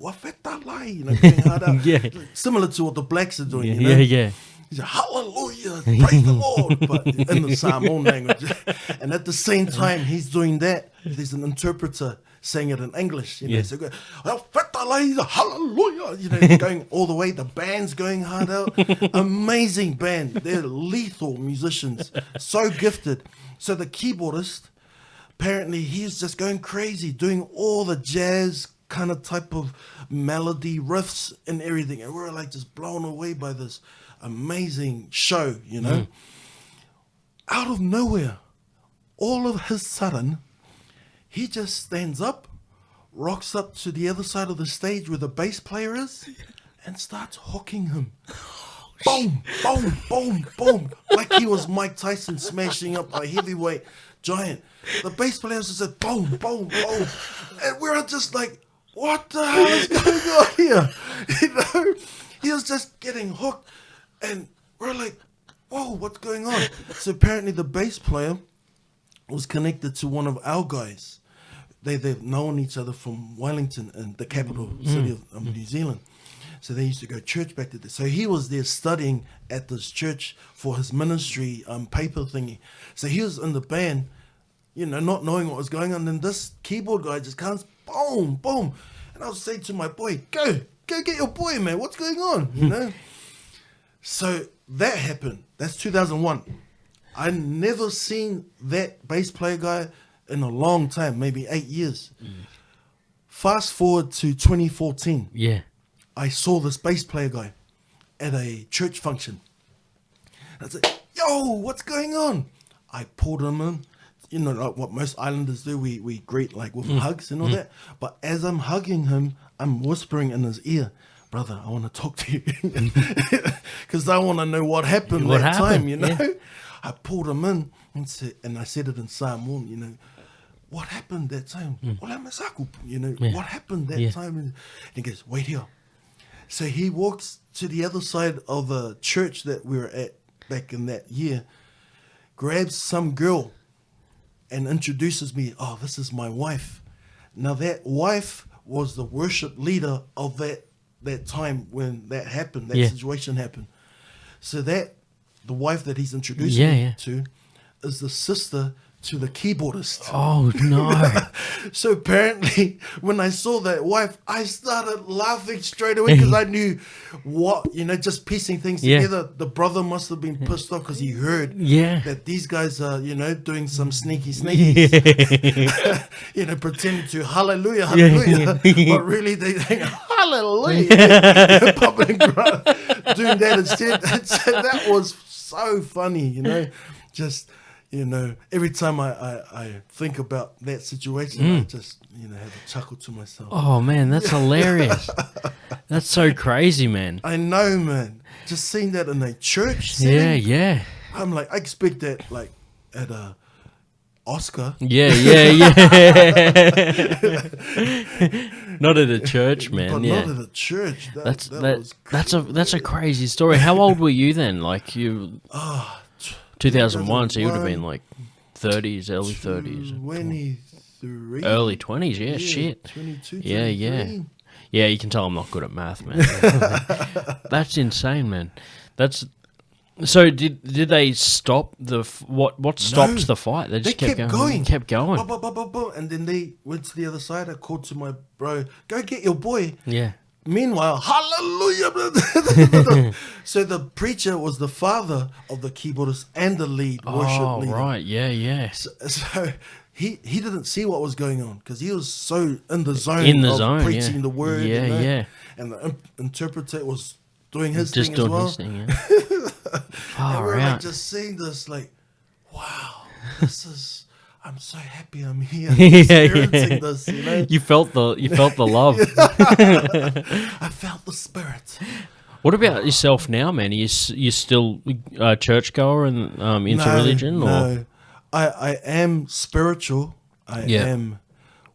hard out. Yeah. Similar to what the blacks are doing, Yeah. He's like, hallelujah, praise the Lord, but in the Samoan language. And at the same time he's doing that, there's an interpreter saying it in English. So go, hallelujah, going all the way. The band's going hard out. Amazing band. They're lethal musicians, so gifted. So the keyboardist, apparently he's just going crazy, doing all the jazz kind of type of melody riffs and everything, and we're like just blown away by this amazing show. Out of nowhere, all of his sudden, he just stands up, rocks up to the other side of the stage where the bass player is, and starts hooking him. Boom, boom, boom, boom, like he was Mike Tyson smashing up a heavyweight giant. The bass player just said boom, boom, boom, and we're just like, what the hell is going on here? He was just getting hooked, and we're like, whoa, what's going on? So apparently the bass player was connected to one of our guys. They've known each other from Wellington, and the capital city of New Zealand. So they used to go to church back to there. So he was there studying at this church for his ministry paper thingy. So he was in the band, not knowing what was going on. And this keyboard guy just comes, boom, boom. And I was saying to my boy, go get your boy, man. What's going on? So that happened. That's 2001. I never seen that bass player guy in a long time, maybe 8 years. Fast forward to 2014. Yeah. I saw this bass player guy at a church function. I said, yo, what's going on? I pulled him in. Like what most islanders do, we greet like with hugs and all that. But as I'm hugging him, I'm whispering in his ear, brother, I want to talk to you. Because I want to know what happened time, Yeah. I pulled him in and I said it in Samoan, what happened that time? Ola masaku, Yeah. what happened that Yeah. time? And he goes, wait here. So he walks to the other side of the church that we were at back in that year, grabs some girl and introduces me. Oh, this is my wife. Now that wife was the worship leader of that time when that happened, that Yeah. situation happened. So the wife that he's introducing me to is the sister to the keyboardist. Oh no! So apparently, when I saw that wife, I started laughing straight away because I knew just piecing things Yeah. together. The brother must have been pissed off because he heard that these guys are, doing some sneaky, pretending to hallelujah, hallelujah, but really they think hallelujah, pumping and grunt, doing that instead. So that was so funny, just. Every time I think about that situation, I just, have a chuckle to myself. Oh man, that's hilarious. That's so crazy, man. I know, man. Just seeing that in a church Yeah, setting, yeah. I'm like, I expect that, like, at a Oscar. Yeah. Not at a church, man. But yeah. not at a church. That's was that's a crazy story. How old were you then? Like you 2001, so you would have been like 30s, early 30s. 23. Early 20s, yeah, shit. 22, Yeah, 23. Yeah, you can tell I'm not good at math, man. That's insane, man. So did they stop what stopped No. the fight? They just They kept going. Kept going. Bah, bah, bah, bah, bah. And then they went to the other side. I called to my bro, go get your boy. Yeah. Meanwhile, hallelujah. So the preacher was the father of the keyboardist and the lead worship Oh, leader. right. Yeah. So he didn't see what was going on because he was so in the zone of preaching the word. Yeah, yeah. And the interpreter was doing his Just thing doing as well. his thing, yeah. And Far we're like out. just seeing this like, wow, I'm so happy I'm here experiencing this, You felt the love. I felt the spirit. What about yourself now, man? Are you still a churchgoer and into religion? No, I am spiritual. I am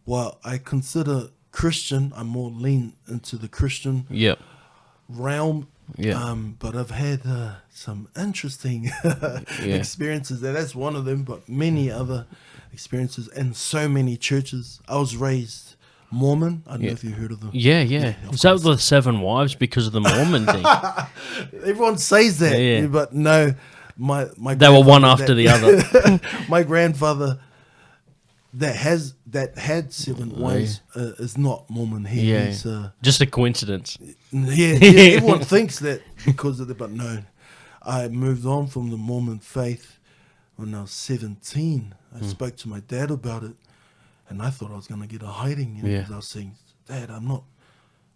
what I consider Christian. I'm more lean into the Christian Yep. realm. Yeah. But I've had some interesting experiences. That's one of them, but many other experiences in so many churches. I was raised Mormon. I don't know if you heard of them. Yeah. Is that the 7 wives because of the Mormon thing? Everyone says that, Yeah. but no. My They were one grandfather after the other. My grandfather that had 7 wives is not Mormon. He's Just a coincidence. everyone thinks that because of that, but no. I moved on from the Mormon faith when I was 17. I spoke to my dad about it, and I thought I was going to get a hiding. Because I was saying, Dad, I'm not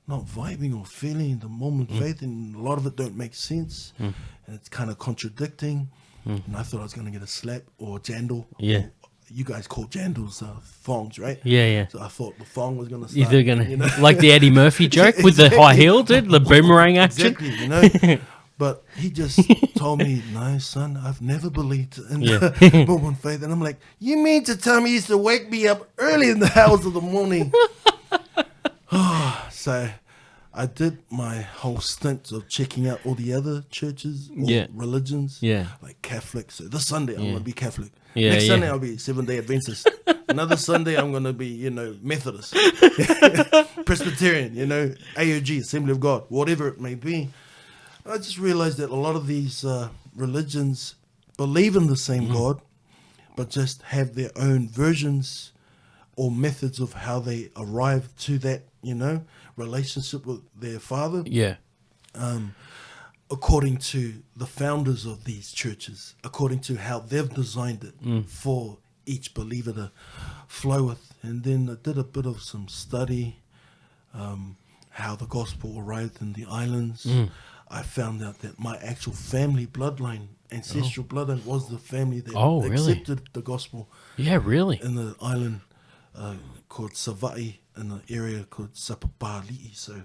vibing or feeling the Mormon faith, and a lot of it don't make sense, and it's kind of contradicting. And I thought I was going to get a slap or a jandal. Yeah. You guys call jandals thongs, right? Yeah. So I thought the thong was going to start. Either gonna like the Eddie Murphy joke with the high heel, dude, the boomerang action. Exactly, But he just told me, no, son, I've never believed in the Mormon faith. And I'm like, you mean to tell me he used to wake me up early in the hours of the morning? So I did my whole stint of checking out all the other churches or religions. Yeah. Like Catholic. So this Sunday I'm going to be Catholic. Next Sunday I'll be Seventh-day Adventist. Another Sunday I'm going to be, Methodist. Presbyterian, AOG, Assembly of God, whatever it may be. I just realized that a lot of these religions believe in the same God, but just have their own versions or methods of how they arrive to that, relationship with their Father. Yeah. According to the founders of these churches, according to how they've designed it for each believer to flow with. And then I did a bit of some study, how the gospel arrived in the islands. I found out that my actual family bloodline, ancestral bloodline, was the family that accepted the gospel. Yeah, really? In the island called Savai, in an area called Sapapali'i. So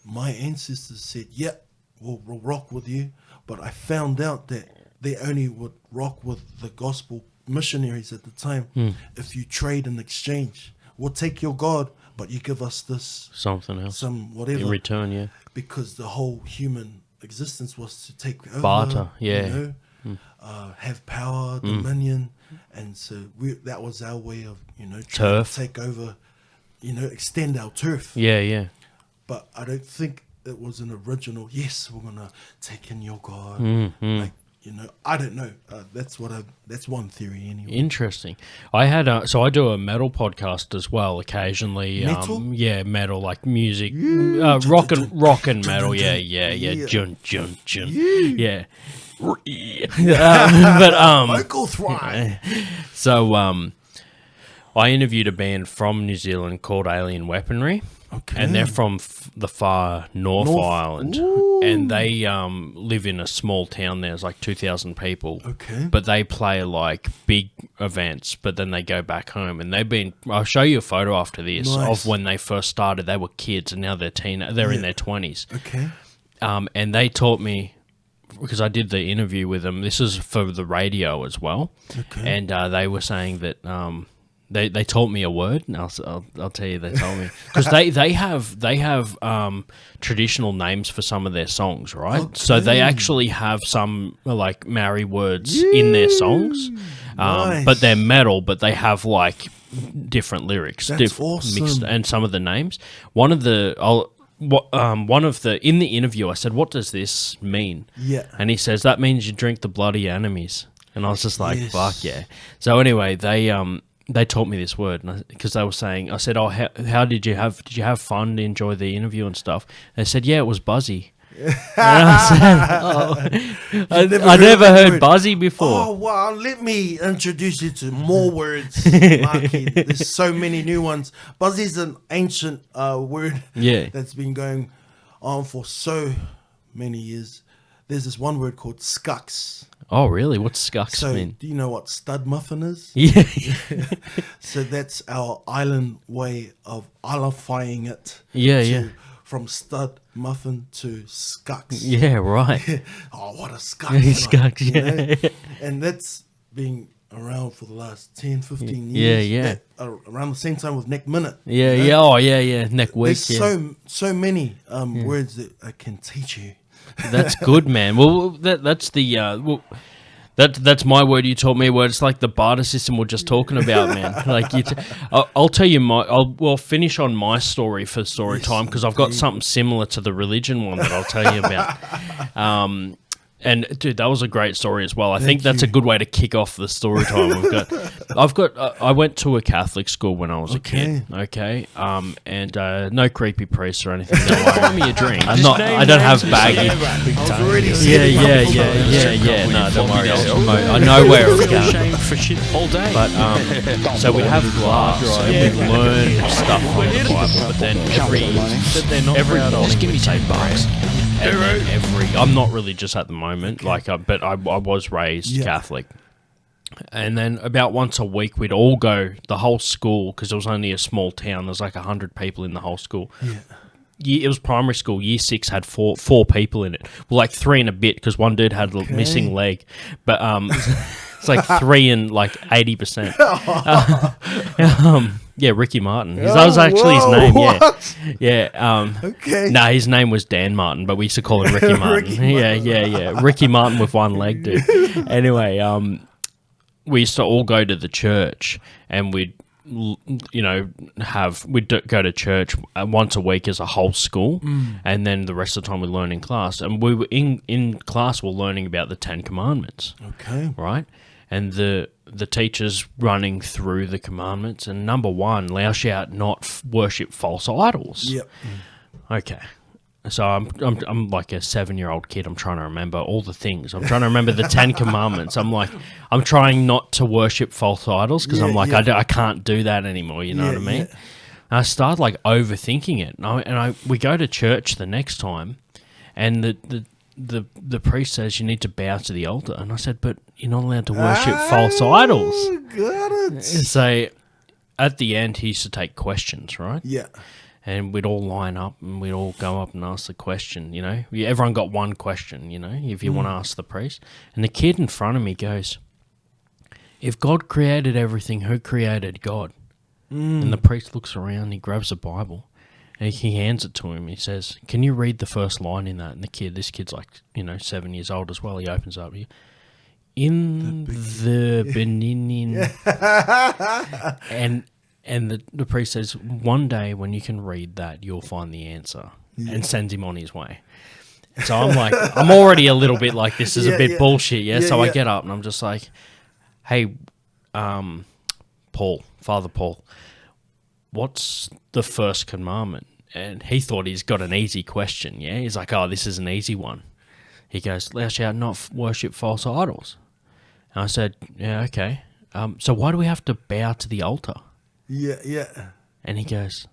my ancestors said, we'll rock with you. But I found out that they only would rock with the gospel missionaries at the time, if you trade in exchange, we'll take your God, but you give us this Something else. some whatever In return, yeah. because the whole human existence was to take over, Barter, yeah. you know, have power, dominion, and so that was our way of, you know, trying Turf. to take over, you know, extend our turf. Yeah, yeah. But I don't think it was an original. Yes, we're gonna take in your God. Like, you know, I don't know. That's one theory anyway. Interesting. I had so I do a metal podcast as well occasionally. Metal? Yeah, metal like music, rock and metal. Yeah. Jun. Yeah. But Vocal thrive. so I interviewed a band from New Zealand called Alien Weaponry. Okay. And they're from the far North Island. Ooh. And they live in a small town there. There's like 2,000 people. Okay. But they play like big events, but then they go back home. And they've been... I'll show you a photo after this Nice. of when they first started. They were kids and now they're in their 20s. Okay. And they taught me... Because I did the interview with them. This is for the radio as well. Okay. And they were saying that... They taught me a word, and I'll tell you they told me because they have traditional names for some of their songs, right? Okay. So they actually have some like Maori words in their songs, Nice. but they're metal, but they have like different lyrics, That's awesome. mixed, and some of the names. One of the in the interview, I said, "What does this mean?" Yeah. And he says that means you drink the blood of your enemies, and I was just like, Yes. "Fuck yeah!" So anyway, they taught me this word because they were saying, I said, "Oh, how did you have fun to enjoy the interview and stuff?" They said, "Yeah, it was buzzy." And I said, I never heard buzzy before. Oh, wow. Let me introduce you to more words, Marky. There's so many new ones. Buzzy's an ancient word that's been going on for so many years. There's this one word called scucks. Oh, really? What's scucks So, mean? do you know what stud muffin is? Yeah. So that's our island way of islandifying it. Yeah. From stud muffin to scucks. Yeah, right. Oh, what a scuck. Scucks, you know? yeah. And that's been around for the last 10, 15 years. Yeah. That, around the same time with Neck Minute. Yeah, you know? yeah. Oh, yeah. Neck week. There's so many words that I can teach you. That's good, man. Well, that's the that's my word. You taught me a word. It's like the barter system we're just talking about, man. Like I'll tell you I'll finish on my story for story time because I've got something similar to the religion one that I'll tell you about. And dude, that was a great story as well. I think that's a good way to kick off the story time. I went to a Catholic school when I was a kid. Okay, and no creepy priests or anything. Don't worry. Buy me a drink. I don't have baggage. Yeah. No, don't worry. I know where it's going. Shame for shit all day. But so we'd have class and we'd learn stuff from the Bible. But then every just give me $10. And then I'm not religious at the moment, but I was raised Catholic. And then about once a week, we'd all go, the whole school, because it was only a small town. There's like 100 people in the whole school. Yeah. It was primary school. Year 6 had four people in it. Well, like 3 and a bit, because one dude had a missing leg. But it's like 3 and like 80%. Yeah, Ricky Martin. That was actually his name. What? Yeah. Okay. Nah, his name was Dan Martin, but we used to call him Ricky Martin. Yeah. Ricky Martin with one leg, dude. Anyway, we used to all go to the church, and we'd go to church once a week as a whole school, and then the rest of the time we'd learn in class. And we were in class, we're learning about the 10 Commandments. Okay. Right? And the teachers running through the commandments, and number 1, thou shalt not worship false idols. Yep. Okay. So I'm like a 7-year-old kid. I'm trying to remember all the things. I'm trying to remember the 10 Commandments. I'm trying not to worship false idols because I can't do that anymore. You know what I mean? Yeah. And I started like overthinking it. And we go to church the next time, and the priest says you need to bow to the altar. And I said, but you're not allowed to worship false idols. Got it. So at the end, he used to take questions, right? Yeah. And we'd all line up and we'd all go up and ask the question, you know. Everyone got one question, you know, if you want to ask the priest. And the kid in front of me goes, if God created everything, who created God? And the priest looks around, he grabs a Bible, and he hands it to him. He says, "Can you read the first line in that?" And this kid's like, 7 years old as well. He opens up, in the beginning, and the priest says, "One day when you can read that, you'll find the answer," and sends him on his way. So I'm like, I'm already a little bit like, this is a bit bullshit, so I get up and I'm just like, "Hey, Father Paul, what's the first commandment?" And he thought he's got an easy question, He's like, "Oh, this is an easy one." He goes, "Thou shalt not worship false idols." And I said, "Yeah, okay. So why do we have to bow to the altar?" Yeah. And he goes,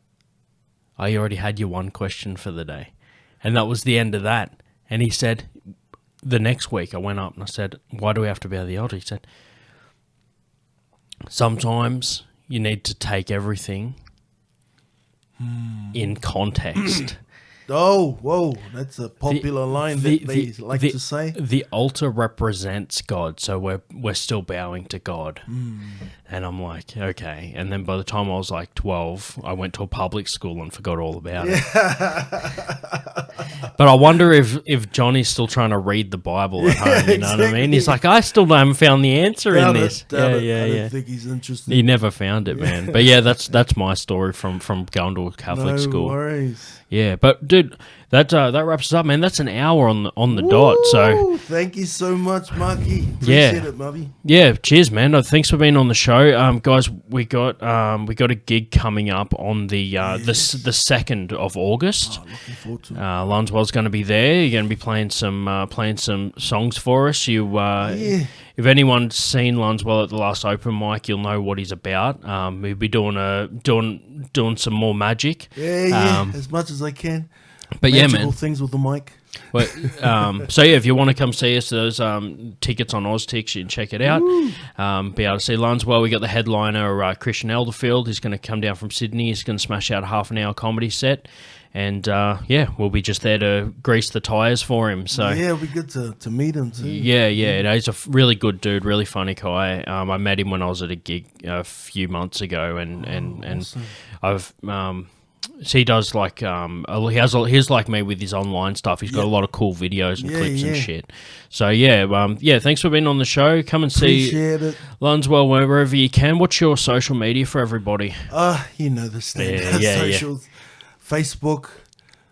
"I already had your one question for the day." And that was the end of that. And he said, the next week I went up and I said, "Why do we have to bow to the altar?" He said, "Sometimes you need to take everything in context." Oh, whoa, that's a popular line that they like to say. The altar represents God, so we're still bowing to God. And I'm like, okay. And then by the time I was like 12, I went to a public school and forgot all about it. But I wonder if Johnny's still trying to read the Bible at home, you know what I mean? He's like, I still haven't found the answer in this. I don't think he's interested. He never found it, man. But yeah, that's my story from going to a Catholic school. No worries. Yeah, but dude, that wraps us up, man. That's an hour on the dot. So thank you so much, Marky. Appreciate it, Mubby. Yeah, cheers, man. Thanks for being on the show, guys. We got a gig coming up on the 2nd of August. Looking forward to it. Lanzwel's going to be there. You're going to be playing some songs for us. If anyone's seen Lanzwel at the last open mic, you'll know what he's about. We'll be doing some more magic. Yeah, as much as I can. But Magical man, things with the mic. But, so yeah, if you want to come see us, there's tickets on OzTix. You can check it out. Be able to see Lanzwel. We got the headliner, Christian Elderfield. He's going to come down from Sydney. He's going to smash out a half-an-hour comedy set. And, we'll be just there to grease the tyres for him. So yeah, it'll be good to meet him too. Yeah. He's a really good dude, really funny guy. I met him when I was at a gig a few months ago, and Awesome. I've... So he does like he's like me with his online stuff. He's got a lot of cool videos and clips and shit. So thanks for being on the show. Come and see Lanzwel wherever you can. What's your social media for everybody? You know the standard socials. Facebook,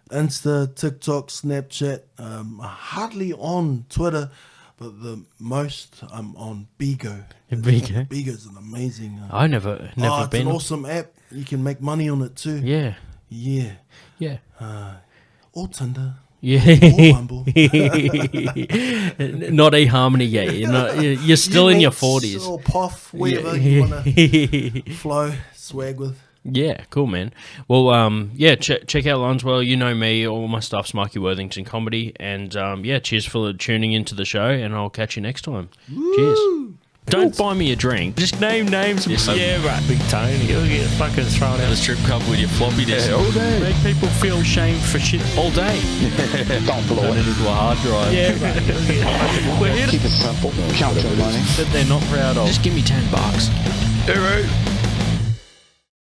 Insta, TikTok, Snapchat. Hardly on Twitter, but the most I'm on Bigo. Bigo? Bigo's an amazing... I never been. It's an awesome app. You can make money on it too. Yeah. Or Tinder. Yeah. Or Bumble. Not eHarmony yet. You're still in your 40s. Or Puff, wherever you want to flow, swag with. Yeah, cool, man. Well, check out Lanzwel. You know me. All my stuff's Marky Worthington Comedy. And, cheers for tuning into the show, and I'll catch you next time. Woo! Cheers. Don't buy me a drink. Just name names. Yeah, right. Big Tony. You'll get fucking thrown out of the strip club with your floppy disk. all day. Make people feel shame for shit all day. Don't blow Turn it it. into a hard drive. Yeah, right. We're here to Keep it simple. Count your money. that they're not proud of. Just give me $10. do